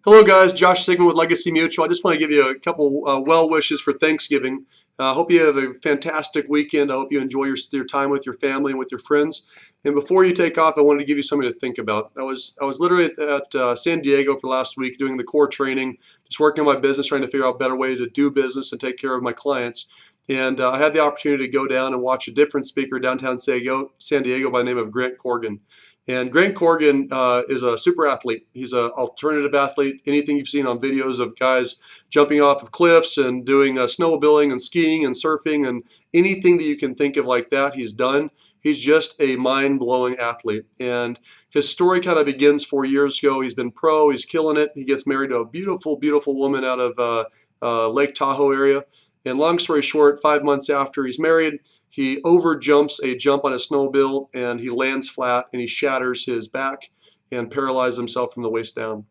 Hello, guys. Josh Sigmund with Legacy Mutual. I just want to give you a couple well wishes for Thanksgiving. I hope you have a fantastic weekend. I hope you enjoy your time with your family and with your friends. And before you take off, I wanted to give you something to think about. I was literally at San Diego for last week doing the core training, just working on my business, trying to figure out better ways to do business and take care of my clients. And I had the opportunity to go down and watch a different speaker downtown San Diego by the name of Grant Corgan. And Grant Corgan is a super athlete. He's an alternative athlete. Anything you've seen on videos of guys jumping off of cliffs and doing snowmobiling and skiing and surfing and anything that you can think of like that, he's done. He's just a mind-blowing athlete. And his story kind of begins 4 years ago. He's been pro. He's killing it. He gets married to a beautiful, beautiful woman out of Lake Tahoe area. And long story short, 5 months after he's married, he over jumps a jump on a snowmobile and he lands flat and he shatters his back and paralyzes himself from the waist down.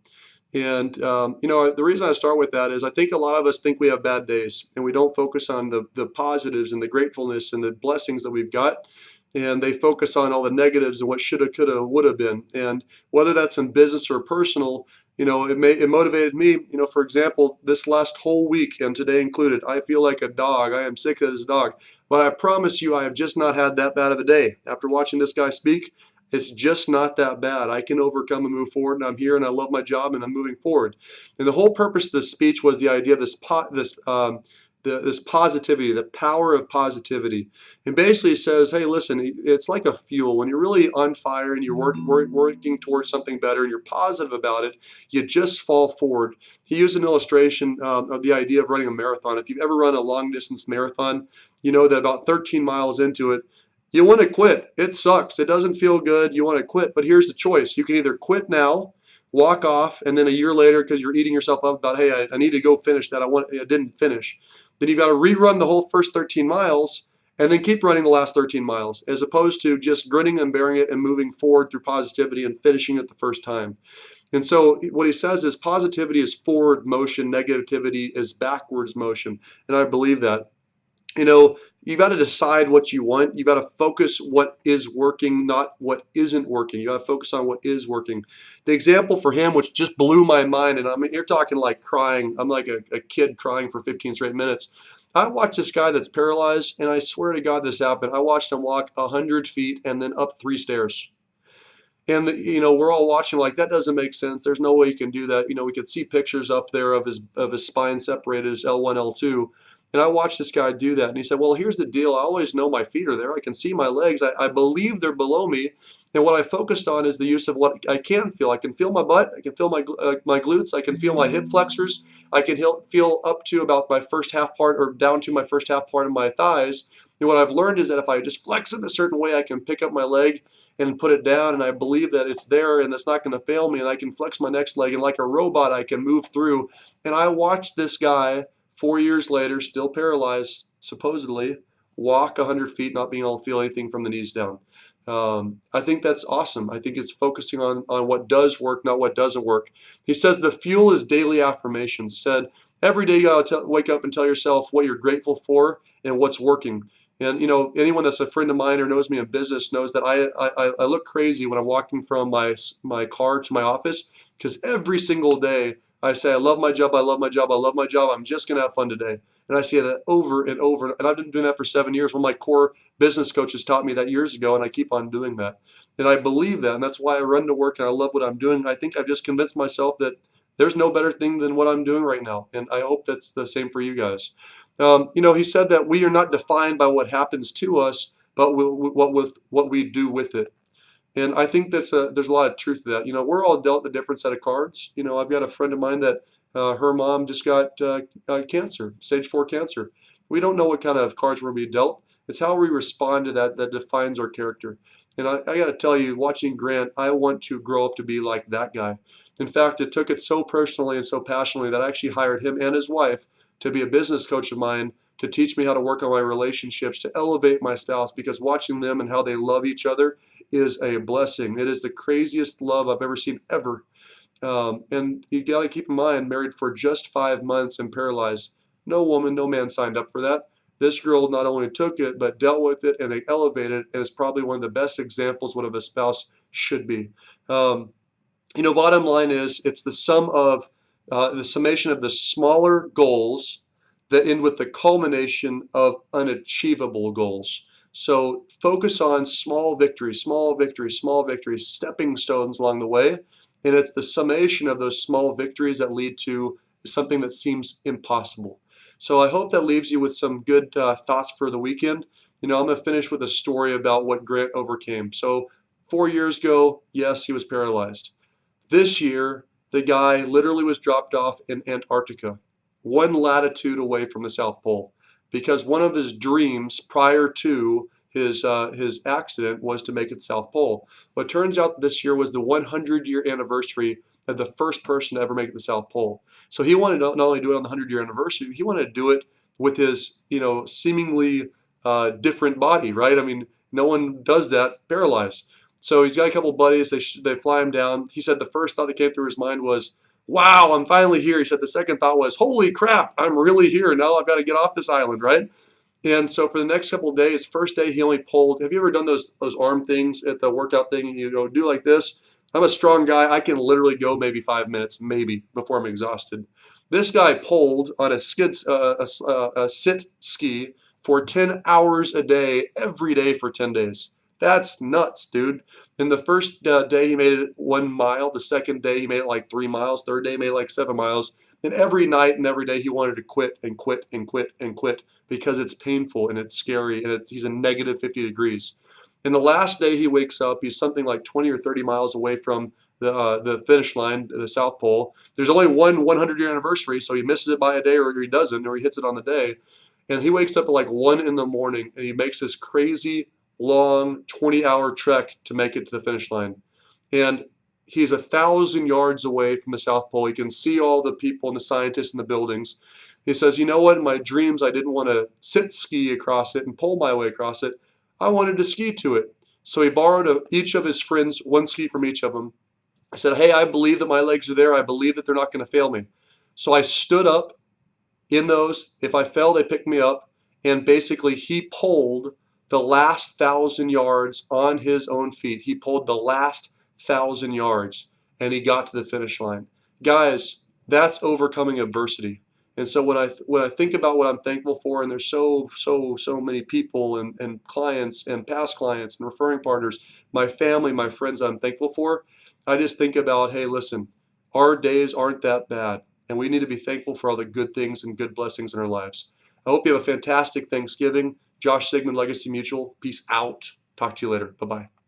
And the reason I start with that is I think a lot of us think we have bad days and we don't focus on the positives and the gratefulness and the blessings that we've got. And they focus on all the negatives and what shoulda, coulda, woulda been. And whether that's in business or personal, it motivated me. For example, this last whole week and today included, I feel like a dog. I am sick as a dog. But I promise you, I have just not had that bad of a day. After watching this guy speak, it's just not that bad. I can overcome and move forward, and I'm here, and I love my job, and I'm moving forward. And the whole purpose of this speech was the idea of this positivity, the power of positivity. And basically says, hey, listen, it's like a fuel. When you're really on fire and you're working towards something better and you're positive about it, you just fall forward. He used an illustration of the idea of running a marathon. If you've ever run a long distance marathon, you know that about 13 miles into it, you want to quit. It sucks. It doesn't feel good. You want to quit. But here's the choice. You can either quit now, walk off, and then a year later, because you're eating yourself up about, hey, I need to go finish that. I didn't finish. Then you've got to rerun the whole first 13 miles and then keep running the last 13 miles, as opposed to just grinning and bearing it and moving forward through positivity and finishing it the first time. And so what he says is positivity is forward motion, negativity is backwards motion. And I believe that. You've got to decide what you want. You've got to focus what is working, not what isn't working. You got to focus on what is working. The example for him, which just blew my mind, and I mean, you're talking like crying. I'm like a kid crying for 15 straight minutes. I watched this guy that's paralyzed, and I swear to God this happened. I watched him walk 100 feet and then up 3 stairs. And we're all watching like that doesn't make sense. There's no way you can do that. We could see pictures up there of his spine separated as L1, L2. And I watched this guy do that. And he said, well, here's the deal. I always know my feet are there. I can see my legs. I believe they're below me. And what I focused on is the use of what I can feel. I can feel my butt. I can feel my glutes. I can feel my hip flexors. I can feel up to about my first half part or down to my first half part of my thighs. And what I've learned is that if I just flex it a certain way, I can pick up my leg and put it down, and I believe that it's there and it's not going to fail me, and I can flex my next leg, and like a robot, I can move through. And I watched this guy 4 years later, still paralyzed, supposedly, walk 100 feet, not being able to feel anything from the knees down. I think that's awesome. I think it's focusing on what does work, not what doesn't work. He says the fuel is daily affirmations. He said every day you got to wake up and tell yourself what you're grateful for and what's working. And anyone that's a friend of mine or knows me in business knows that I look crazy when I'm walking from my car to my office, because every single day I say I love my job, I love my job, I love my job. I'm just gonna have fun today. And I say that over and over. And I've been doing that for 7 years. One of my core business coaches taught me that years ago, and I keep on doing that. And I believe that, and that's why I run to work and I love what I'm doing. I think I've just convinced myself that there's no better thing than what I'm doing right now. And I hope that's the same for you guys. He said that we are not defined by what happens to us, but what we do with it. And I think there's a lot of truth to that. We're all dealt a different set of cards. I've got a friend of mine that her mom just got cancer, stage 4 cancer. We don't know what kind of cards we're being dealt. It's how we respond to that that defines our character. And I got to tell you, watching Grant, I want to grow up to be like that guy. In fact, it took it so personally and so passionately that I actually hired him and his wife to be a business coach of mine, to teach me how to work on my relationships, to elevate my spouse, because watching them and how they love each other is a blessing. It is the craziest love I've ever seen ever. And you got to keep in mind, married for just 5 months and paralyzed. No woman, no man signed up for that. This girl not only took it, but dealt with it and elevated it, and is probably one of the best examples what a spouse should be. Bottom line is, it's the sum of the summation of the smaller goals that end with the culmination of unachievable goals. So focus on small victories, small victories, small victories, stepping stones along the way. And it's the summation of those small victories that lead to something that seems impossible. So I hope that leaves you with some good thoughts for the weekend. I'm going to finish with a story about what Grant overcame. So 4 years ago, yes, he was paralyzed. This year, the guy literally was dropped off in Antarctica, 1 latitude away from the South Pole, because one of his dreams prior to his accident was to make it to the South Pole. But it turns out this year was the 100-year anniversary of the first person to ever make it to the South Pole. So he wanted to not only do it on the 100-year anniversary, he wanted to do it with his, seemingly different body, right? I mean, no one does that paralyzed. So he's got a couple buddies. They fly him down. He said the first thought that came through his mind was, "Wow, I'm finally here." He said the second thought was, "Holy crap, I'm really here. Now I've got to get off this island," right? And so for the next couple of days, first day he only pulled. Have you ever done those arm things at the workout thing? You do like this. I'm a strong guy. I can literally go maybe 5 minutes, maybe, before I'm exhausted. This guy pulled on a sit ski for 10 hours a day, every day for 10 days. That's nuts, dude. In the first day, he made it 1 mile. The second day, he made it like 3 miles. Third day, he made it like 7 miles. And every night and every day, he wanted to quit and quit and quit and quit because it's painful and it's scary and he's in negative 50 degrees. And the last day he wakes up, he's something like 20 or 30 miles away from the finish line, the South Pole. There's only one 100-year anniversary, so he misses it by a day or he doesn't, or he hits it on the day. And he wakes up at like 1 in the morning and he makes this crazy long 20-hour trek to make it to the finish line. And he's 1,000 yards away from the South Pole. He can see all the people and the scientists and the buildings. He says, "You know what? In my dreams, I didn't want to sit ski across it and pull my way across it. I wanted to ski to it." So he borrowed each of his friends, one ski from each of them. I said, "Hey, I believe that my legs are there. I believe that they're not going to fail me." So I stood up in those. If I fell, they picked me up. And basically, he pulled the last 1,000 yards on his own feet. He pulled the last 1,000 yards and he got to the finish line. Guys, that's overcoming adversity. And so when I think about what I'm thankful for, and there's so many people and clients and past clients and referring partners, my family, my friends I'm thankful for, I just think about, hey, listen, our days aren't that bad. And we need to be thankful for all the good things and good blessings in our lives. I hope you have a fantastic Thanksgiving. Josh Sigmund, Legacy Mutual. Peace out. Talk to you later. Bye-bye.